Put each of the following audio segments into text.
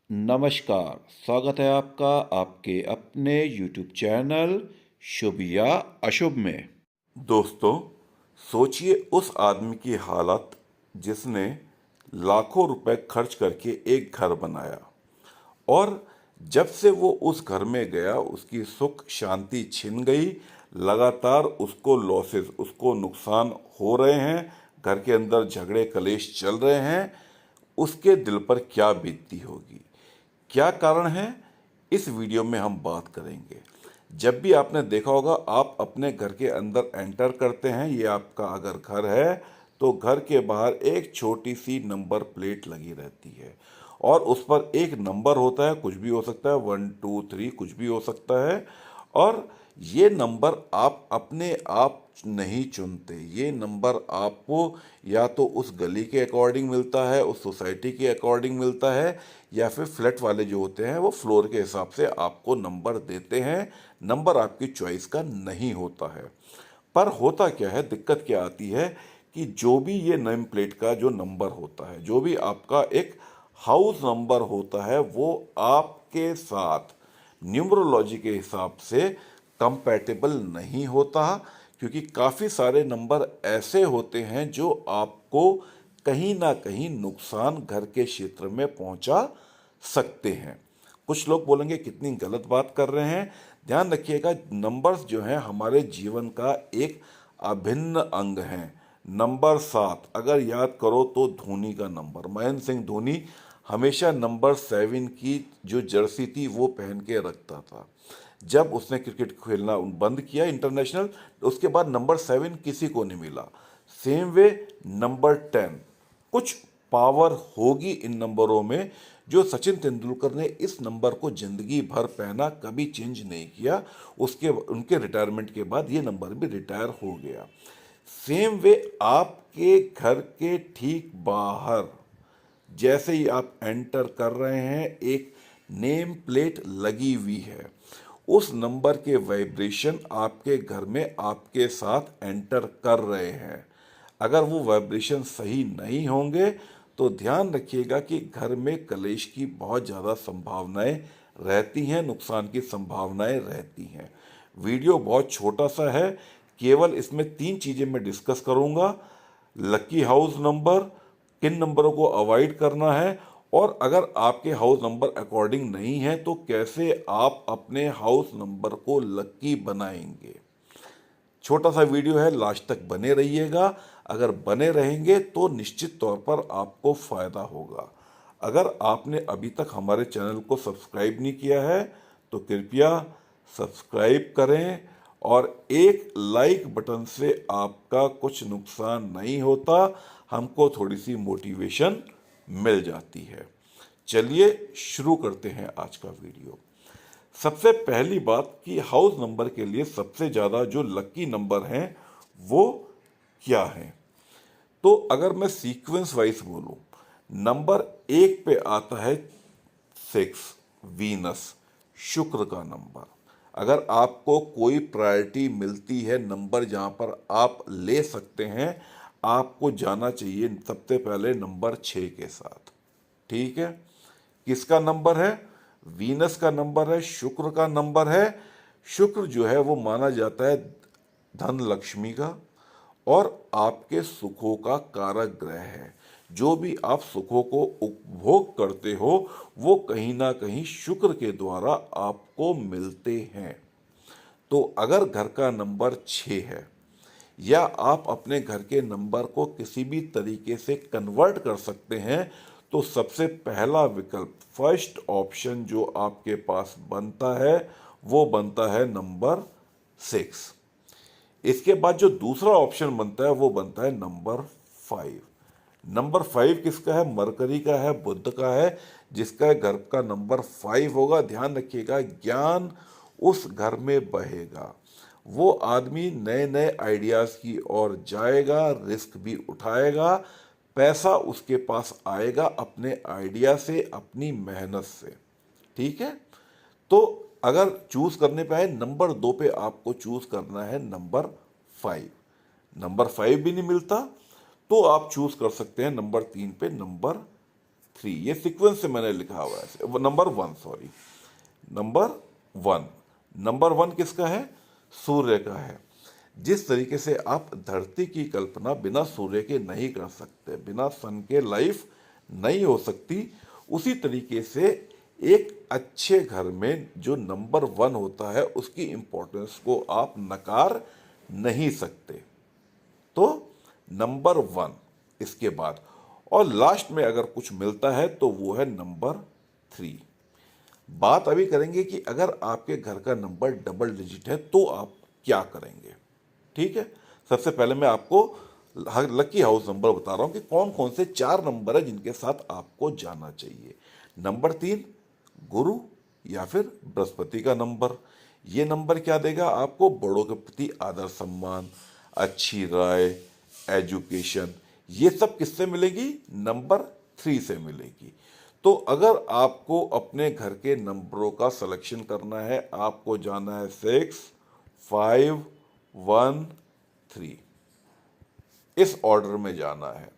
नमस्कार, स्वागत है आपका आपके अपने YouTube चैनल शुभ या अशुभ में। दोस्तों, सोचिए उस आदमी की हालत जिसने लाखों रुपए खर्च करके एक घर बनाया और जब से वो उस घर में गया उसकी सुख शांति छिन गई। लगातार उसको लॉसेस, उसको नुकसान हो रहे हैं, घर के अंदर झगड़े कलेश चल रहे हैं। उसके दिल पर क्या बीतती होगी, क्या कारण है, इस वीडियो में हम बात करेंगे। जब भी आपने देखा होगा, आप अपने घर के अंदर एंटर करते हैं, ये आपका अगर घर है तो घर के बाहर एक छोटी सी नंबर प्लेट लगी रहती है और उस पर एक नंबर होता है, कुछ भी हो सकता है, 1 2 3 कुछ भी हो सकता है। और ये नंबर आप अपने आप नहीं चुनते, ये नंबर आपको या तो उस गली के अकॉर्डिंग मिलता है, उस सोसाइटी के अकॉर्डिंग मिलता है, या फिर फ्लैट वाले जो होते हैं वो फ्लोर के हिसाब से आपको नंबर देते हैं। नंबर आपकी चॉइस का नहीं होता है। पर होता क्या है, दिक्कत क्या आती है कि जो भी ये नेम प्लेट का जो नंबर होता है, जो भी आपका एक हाउस नंबर होता है, वो आपके साथ न्यूमरोलॉजी के हिसाब से कंपैटिबल नहीं होता, क्योंकि काफ़ी सारे नंबर ऐसे होते हैं जो आपको कहीं ना कहीं नुकसान घर के क्षेत्र में पहुंचा सकते हैं। कुछ लोग बोलेंगे कितनी गलत बात कर रहे हैं। ध्यान रखिएगा, नंबर्स जो हैं हमारे जीवन का एक अभिन्न अंग हैं। नंबर 7 अगर याद करो तो धोनी का नंबर, महेंद्र सिंह धोनी हमेशा नंबर 7 की जो जर्सी थी वो पहन के रखता था। जब उसने क्रिकेट खेलना बंद किया इंटरनेशनल, उसके बाद नंबर 7 किसी को नहीं मिला। सेम वे नंबर 10, कुछ पावर होगी इन नंबरों में। जो सचिन तेंदुलकर ने इस नंबर को जिंदगी भर पहना, कभी चेंज नहीं किया, उसके उनके रिटायरमेंट के बाद ये नंबर भी रिटायर हो गया। सेम वे आपके घर के ठीक बाहर जैसे ही आप एंटर कर रहे हैं, एक नेम प्लेट लगी हुई है। उस नंबर के वाइब्रेशन आपके घर में आपके साथ एंटर कर रहे हैं। अगर वो वाइब्रेशन सही नहीं होंगे तो ध्यान रखिएगा कि घर में कलेश की बहुत ज़्यादा संभावनाएं रहती हैं, नुकसान की संभावनाएं रहती हैं। वीडियो बहुत छोटा सा है, केवल इसमें 3 चीज़ें मैं डिस्कस करूंगा। लकी हाउस नंबर, किन नंबरों को अवॉइड करना है, और अगर आपके हाउस नंबर अकॉर्डिंग नहीं है तो कैसे आप अपने हाउस नंबर को लकी बनाएंगे। छोटा सा वीडियो है, लास्ट तक बने रहिएगा। अगर बने रहेंगे तो निश्चित तौर पर आपको फायदा होगा। अगर आपने अभी तक हमारे चैनल को सब्सक्राइब नहीं किया है तो कृपया सब्सक्राइब करें, और एक लाइक बटन से आपका कुछ नुकसान नहीं होता, हमको थोड़ी सी मोटिवेशन मिल जाती है। चलिए शुरू करते हैं आज का वीडियो। सबसे पहली बात कि हाउस नंबर के लिए सबसे ज़्यादा जो लकी नंबर हैं वो क्या हैं। तो अगर मैं सीक्वेंस वाइज बोलूं, नंबर 1 पे आता है 6, वीनस, शुक्र का नंबर। अगर आपको कोई प्रायोरिटी मिलती है, नंबर जहां पर आप ले सकते हैं, आपको जाना चाहिए सबसे पहले नंबर 6 के साथ। ठीक है, किसका नंबर है? वीनस का नंबर है, शुक्र का नंबर है। शुक्र जो है वो माना जाता है धन लक्ष्मी का और आपके सुखों का कारक ग्रह है। जो भी आप सुखों को उपभोग करते हो वो कहीं ना कहीं शुक्र के द्वारा आपको मिलते हैं। तो अगर घर का नंबर 6 है, या आप अपने घर के नंबर को किसी भी तरीके से कन्वर्ट कर सकते हैं, तो सबसे पहला विकल्प, फर्स्ट ऑप्शन जो आपके पास बनता है वो बनता है नंबर 6। इसके बाद जो दूसरा ऑप्शन बनता है वो बनता है नंबर 5। नंबर 5 किसका है? मरकरी का है, बुध का है, जिसका घर का नंबर 5 होगा। ध्यान रखिएगा, ज्ञान उस घर में बहेगा, वो आदमी नए नए आइडियाज की ओर जाएगा, रिस्क भी उठाएगा, पैसा उसके पास आएगा अपने आइडिया से, अपनी मेहनत से। ठीक है, तो अगर चूज करने पे आए नंबर 2 पे आपको चूज करना है नंबर 5। नंबर 5 भी नहीं मिलता तो आप चूज कर सकते हैं नंबर 3 पे नंबर 3, ये सीक्वेंस से मैंने लिखा हुआ है। नंबर 1, सॉरी, नंबर 1, नंबर 1 किसका है? सूर्य का है। जिस तरीके से आप धरती की कल्पना बिना सूर्य के नहीं कर सकते, बिना सन के लाइफ नहीं हो सकती, उसी तरीके से एक अच्छे घर में जो नंबर 1 होता है उसकी इंपॉर्टेंस को आप नकार नहीं सकते। तो नंबर 1 इसके बाद, और लास्ट में अगर कुछ मिलता है तो वो है नंबर 3। बात अभी करेंगे कि अगर आपके घर का नंबर डबल डिजिट है तो आप क्या करेंगे। ठीक है, सबसे पहले मैं आपको लकी हाउस नंबर बता रहा हूं कि कौन कौन से 4 नंबर है जिनके साथ आपको जाना चाहिए। नंबर 3 गुरु या फिर बृहस्पति का नंबर। ये नंबर क्या देगा आपको? बड़ों के प्रति आदर सम्मान, अच्छी राय, एजुकेशन, ये सब किससे मिलेगी? नंबर 3 से मिलेगी। तो अगर आपको अपने घर के नंबरों का सिलेक्शन करना है, आपको जाना है 6, 5, 1, 3, इस ऑर्डर में जाना है।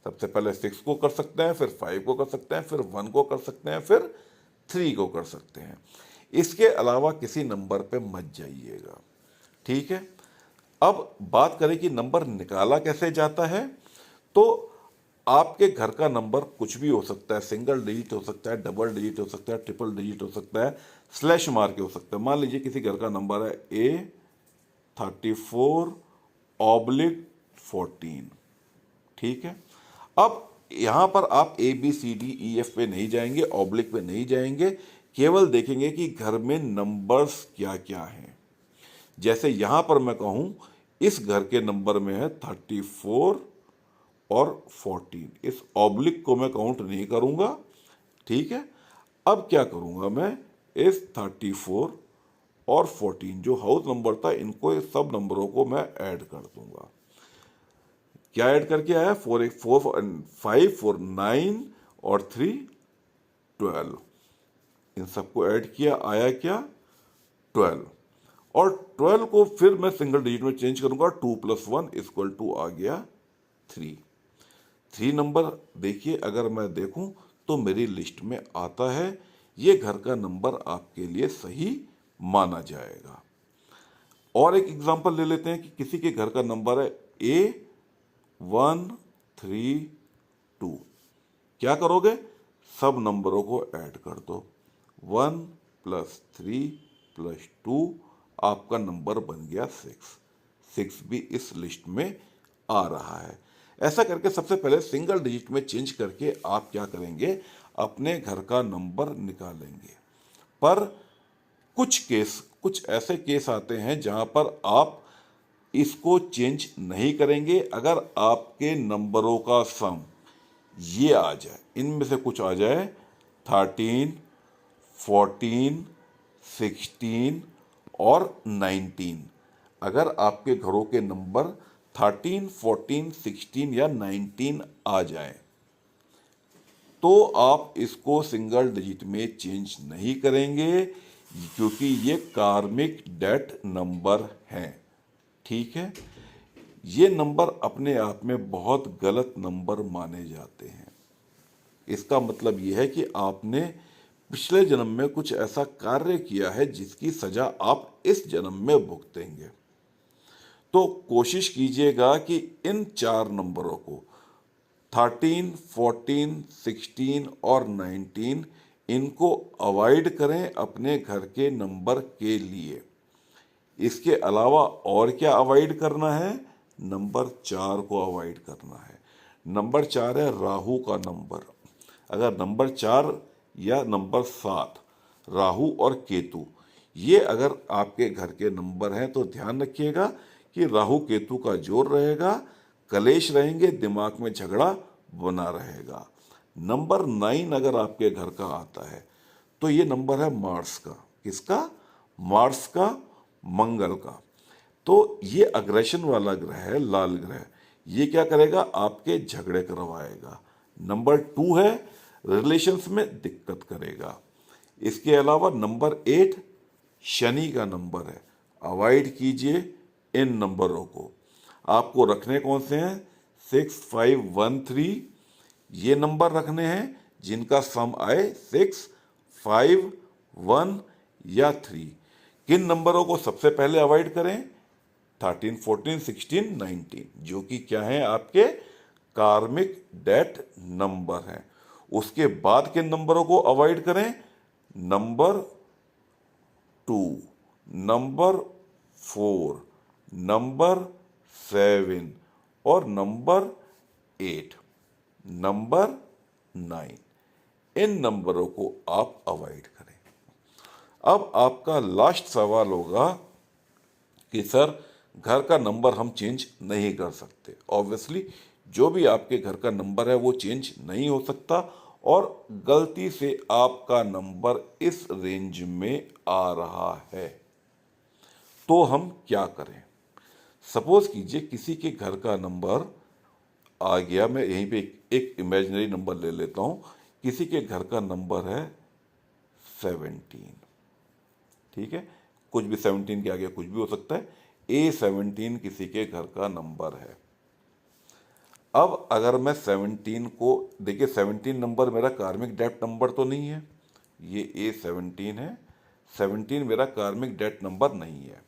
सबसे पहले 6 को कर सकते हैं, फिर 5 को कर सकते हैं, फिर 1 को कर सकते हैं, फिर 3 को कर सकते हैं। इसके अलावा किसी नंबर पे मत जाइएगा। ठीक है, अब बात करें कि नंबर निकाला कैसे जाता है। तो आपके घर का नंबर कुछ भी हो सकता है, सिंगल डिजिट हो सकता है, डबल डिजिट हो सकता है, ट्रिपल डिजिट हो सकता है, स्लैश मार के हो सकता है। मान लीजिए किसी घर का नंबर है A34/14। ठीक है, अब यहां पर आप ABCDEF पे नहीं जाएंगे, ऑब्लिक पे नहीं जाएंगे, केवल देखेंगे कि घर में नंबर्स क्या क्या हैं। जैसे यहां पर मैं कहूं इस घर के नंबर में है 34 और 14, इस ऑब्लिक को मैं काउंट नहीं करूंगा। ठीक है, अब क्या करूंगा मैं, इस 34 और 14 जो हाउस नंबर था, इनको इस सब नंबरों को मैं ऐड कर दूंगा। क्या ऐड करके आया? 4 5 4 9 और 3 12, इन सबको ऐड किया, आया क्या? 12। और 12 को फिर मैं सिंगल डिजिट में चेंज करूंगा, 2 + 1 = आ गया 3। 3 नंबर देखिए, अगर मैं देखूं तो मेरी लिस्ट में आता है। ये घर का नंबर आपके लिए सही माना जाएगा। और एक एग्जांपल ले लेते हैं कि किसी के घर का नंबर है A132। क्या करोगे? सब नंबरों को ऐड कर दो, 1 + 3 + 2, आपका नंबर बन गया 6। 6 भी इस लिस्ट में आ रहा है। ऐसा करके सबसे पहले सिंगल डिजिट में चेंज करके आप क्या करेंगे? अपने घर का नंबर निकालेंगे। पर कुछ ऐसे केस आते हैं जहां पर आप इसको चेंज नहीं करेंगे। अगर आपके नंबरों का सम ये आ जाए, इनमें से कुछ आ जाए 13, 14, 16 और 19, अगर आपके घरों के नंबर 13, 14, 16 या 19 आ जाए तो आप इसको सिंगल डिजिट में चेंज नहीं करेंगे, क्योंकि ये कार्मिक डेथ नंबर हैं। ठीक है, ये नंबर अपने आप में बहुत गलत नंबर माने जाते हैं। इसका मतलब यह है कि आपने पिछले जन्म में कुछ ऐसा कार्य किया है जिसकी सजा आप इस जन्म में भुगतेंगे। तो कोशिश कीजिएगा कि इन 4 नंबरों को 13, 14, 16 और 19, इनको अवॉइड करें अपने घर के नंबर के लिए। इसके अलावा और क्या अवॉइड करना है? नंबर 4 को अवॉइड करना है। नंबर 4 है राहु का नंबर। अगर नंबर 4 या नंबर 7 राहु और केतु, ये अगर आपके घर के नंबर हैं तो ध्यान रखिएगा कि राहु केतु का जोर रहेगा, कलेश रहेंगे, दिमाग में झगड़ा बना रहेगा। नंबर 9 अगर आपके घर का आता है तो ये नंबर है मार्स का। किसका? मार्स का, मंगल का। तो ये अग्रेशन वाला ग्रह है, लाल ग्रह। ये क्या करेगा? आपके झगड़े करवाएगा। नंबर 2 है, रिलेशंस में दिक्कत करेगा। इसके अलावा नंबर 8 शनि का नंबर है। अवॉइड कीजिए इन नंबरों को। आपको रखने कौन से हैं? 6, 5, 1, 3 ये नंबर रखने हैं जिनका सम आए 6, 5, 1 या 3। किन नंबरों को सबसे पहले अवॉइड करें? 13, 14, 16, 19, जो कि क्या है? आपके कार्मिक डेथ नंबर हैं। उसके बाद किन नंबरों को अवॉइड करें? नंबर 2, नंबर 4, नंबर 7 और नंबर 8, नंबर 9। इन नंबरों को आप अवॉइड करें। अब आपका लास्ट सवाल होगा कि सर घर का नंबर हम चेंज नहीं कर सकते। ऑब्वियसली जो भी आपके घर का नंबर है वो चेंज नहीं हो सकता, और गलती से आपका नंबर इस रेंज में आ रहा है, तो हम क्या करें? सपोज कीजिए किसी के घर का नंबर आ गया, मैं यहीं पे एक इमेजिनरी नंबर ले लेता हूं। किसी के घर का नंबर है 17, ठीक है, कुछ भी 17 के आगे कुछ भी हो सकता है। A17 किसी के घर का नंबर है। अब अगर मैं 17 को, देखिए 17 नंबर मेरा कार्मिक डेथ नंबर तो नहीं है, ये A17 है, 17 मेरा कार्मिक डेथ नंबर नहीं है,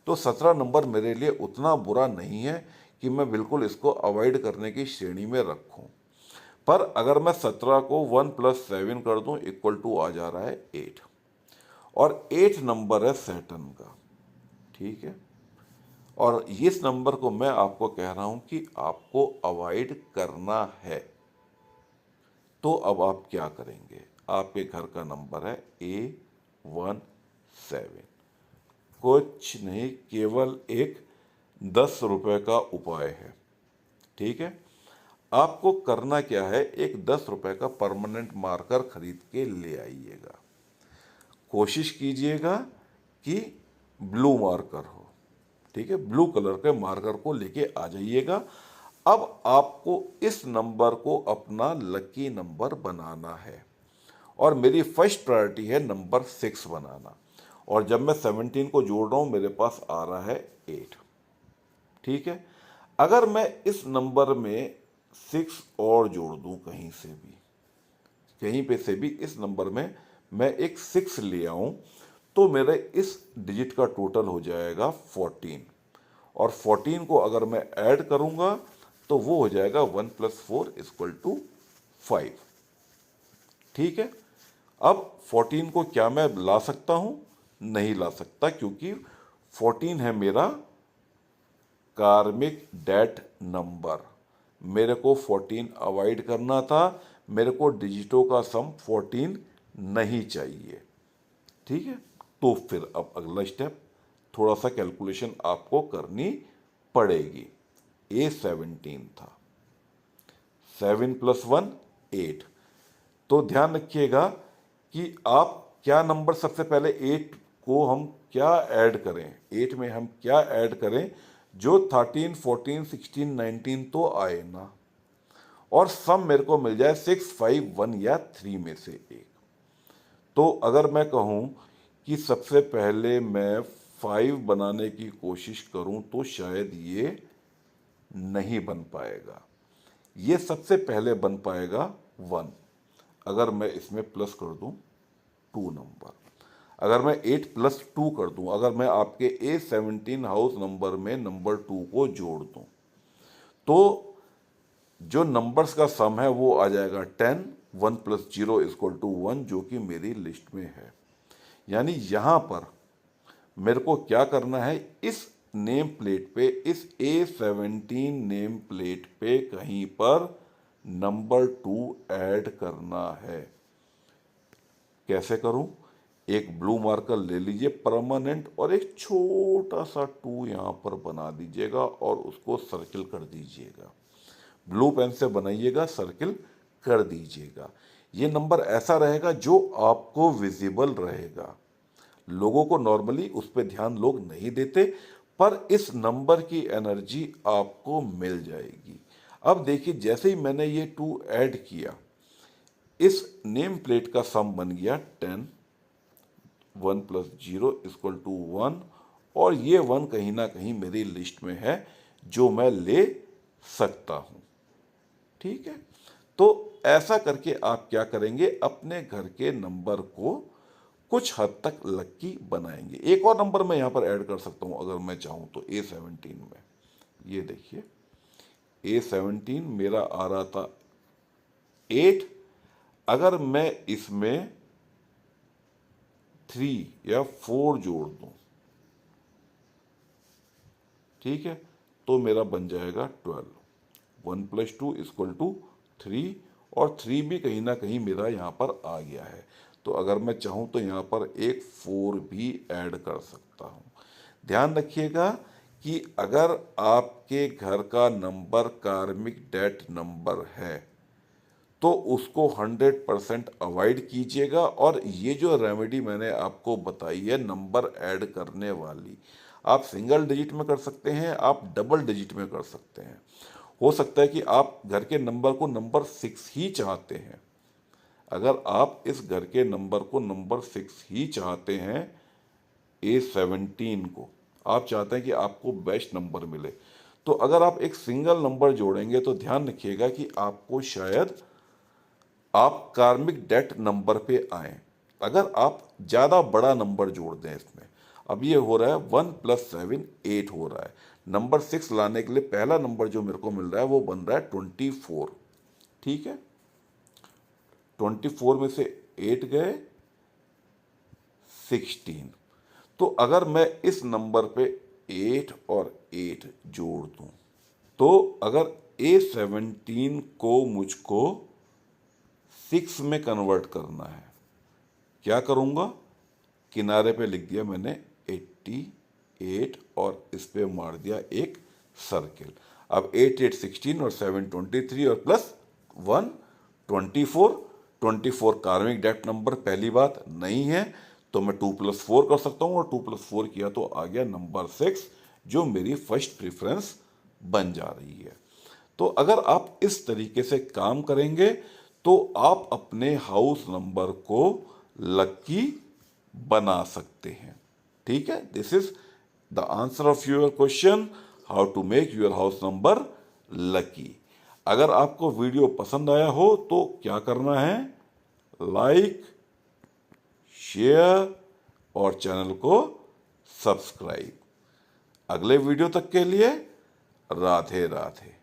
तो 17 नंबर मेरे लिए उतना बुरा नहीं है कि मैं बिल्कुल इसको अवॉइड करने की श्रेणी में रखूं। पर अगर मैं 17 को 1 + 7 कर दूं इक्वल टू आ जा रहा है 8, और 8 नंबर है सैटर्न का, ठीक है, और इस नंबर को मैं आपको कह रहा हूं कि आपको अवॉइड करना है। तो अब आप क्या करेंगे? आपके घर का नंबर है A17। कुछ नहीं, केवल एक 10 रुपए का उपाय है, ठीक है। आपको करना क्या है? एक 10 रुपए का परमानेंट मार्कर खरीद के ले आइएगा। कोशिश कीजिएगा कि ब्लू मार्कर हो, ठीक है, ब्लू कलर के मार्कर को लेके आ जाइएगा। अब आपको इस नंबर को अपना लकी नंबर बनाना है, और मेरी फर्स्ट प्रायोरिटी है नंबर 6 बनाना। और जब मैं 17 को जोड़ रहा हूं मेरे पास आ रहा है 8, ठीक है। अगर मैं इस नंबर में 6 और जोड़ दूं कहीं से भी, कहीं पे से भी इस नंबर में मैं एक 6 ले आऊं, तो मेरे इस डिजिट का टोटल हो जाएगा 14, और 14 को अगर मैं ऐड करूंगा तो वो हो जाएगा 1 + 4 = 5, ठीक है। अब 14 को क्या मैं ला सकता हूं? नहीं ला सकता, क्योंकि 14 है मेरा कार्मिक डेथ नंबर। मेरे को 14 अवॉइड करना था, मेरे को डिजिटों का सम 14 नहीं चाहिए, ठीक है। तो फिर अब अगला स्टेप, थोड़ा सा कैलकुलेशन आपको करनी पड़ेगी। A17 था, 7 + 1 8। तो ध्यान रखिएगा कि आप क्या नंबर, सबसे पहले 8 को हम क्या ऐड करें, 8 में हम क्या ऐड करें जो 13, 14, 16, 19 तो आए ना, और सम मेरे को मिल जाए 6, 5, 1 या 3 में से एक। तो अगर मैं कहूं कि सबसे पहले मैं 5 बनाने की कोशिश करूं तो शायद ये नहीं बन पाएगा। ये सबसे पहले बन पाएगा 1। अगर मैं इसमें प्लस कर दूं 2 नंबर, अगर मैं 8 + 2 कर दूं, अगर मैं आपके A17 हाउस नंबर में नंबर 2 को जोड़ दूं, तो जो नंबर्स का सम है वो आ जाएगा 10। 1 + 0 = 1, जो कि मेरी लिस्ट में है। यानी यहां पर मेरे को क्या करना है? इस नेम प्लेट पे, इस A17 नेम प्लेट पे कहीं पर नंबर 2 ऐड करना है। कैसे करूं? एक ब्लू मार्कर ले लीजिए परमानेंट, और एक छोटा सा 2 यहां पर बना दीजिएगा और उसको सर्किल कर दीजिएगा। ब्लू पेन से बनाइएगा, सर्किल कर दीजिएगा। ये नंबर ऐसा रहेगा जो आपको विजिबल रहेगा। लोगों को नॉर्मली उस पर ध्यान लोग नहीं देते, पर इस नंबर की एनर्जी आपको मिल जाएगी। अब देखिए, जैसे ही मैंने ये 2 ऐड किया, इस नेम प्लेट का सम बन गया 10। 1 + 0 = 1, और ये 1 कहीं ना कहीं मेरी लिस्ट में है जो मैं ले सकता हूं, ठीक है। तो ऐसा करके आप क्या करेंगे, अपने घर के नंबर को कुछ हद तक लकी बनाएंगे। एक और नंबर मैं यहाँ पर ऐड कर सकता हूँ अगर मैं चाहूँ तो, A17 में। ये देखिए A17 मेरा आ रहा था 8, अगर मैं इसमें 3 या 4 जोड़ दूं, ठीक है, तो मेरा बन जाएगा 12। 1 + 2 = 3, और 3 भी कहीं ना कहीं मेरा यहाँ पर आ गया है। तो अगर मैं चाहूँ तो यहाँ पर एक 4 भी ऐड कर सकता हूँ। ध्यान रखिएगा कि अगर आपके घर का नंबर कार्मिक डेथ नंबर है तो उसको 100% अवॉइड कीजिएगा। और ये जो रेमेडी मैंने आपको बताई है नंबर ऐड करने वाली, आप सिंगल डिजिट में कर सकते हैं, आप डबल डिजिट में कर सकते हैं। हो सकता है कि आप घर के नंबर को नंबर 6 ही चाहते हैं। अगर आप इस घर के नंबर को नंबर 6 ही चाहते हैं, A17 को आप चाहते हैं कि आपको बेस्ट नंबर मिले, तो अगर आप एक सिंगल नंबर जोड़ेंगे तो ध्यान रखिएगा कि आपको शायद आप कार्मिक डेथ नंबर पे आए। अगर आप ज़्यादा बड़ा नंबर जोड़ दें इसमें, अब ये हो रहा है 1 + 7 8 हो रहा है। नंबर 6 लाने के लिए पहला नंबर जो मेरे को मिल रहा है वो बन रहा है 24। ठीक है, 24 में से 8 गए 16। तो अगर मैं इस नंबर पे 8 और 8 जोड़ दूं, तो अगर A17 को मुझको 6 में कन्वर्ट करना है, क्या करूंगा, किनारे पे लिख दिया मैंने 88 और इस पे मार दिया एक सर्किल। अब 8 8 16 और 7 23 और प्लस 1 24। 24 कार्मिक डेथ नंबर पहली बात नहीं है, तो मैं 2 + 4 कर सकता हूँ, और 2 + 4 किया तो आ गया नंबर 6, जो मेरी फर्स्ट प्रेफरेंस बन जा रही है। तो अगर आप इस तरीके से काम करेंगे तो आप अपने हाउस नंबर को लकी बना सकते हैं। ठीक है, this is the answer of your question, how to make your house number lucky. अगर आपको वीडियो पसंद आया हो तो क्या करना है, लाइक, शेयर और चैनल को सब्सक्राइब। अगले वीडियो तक के लिए राधे राधे।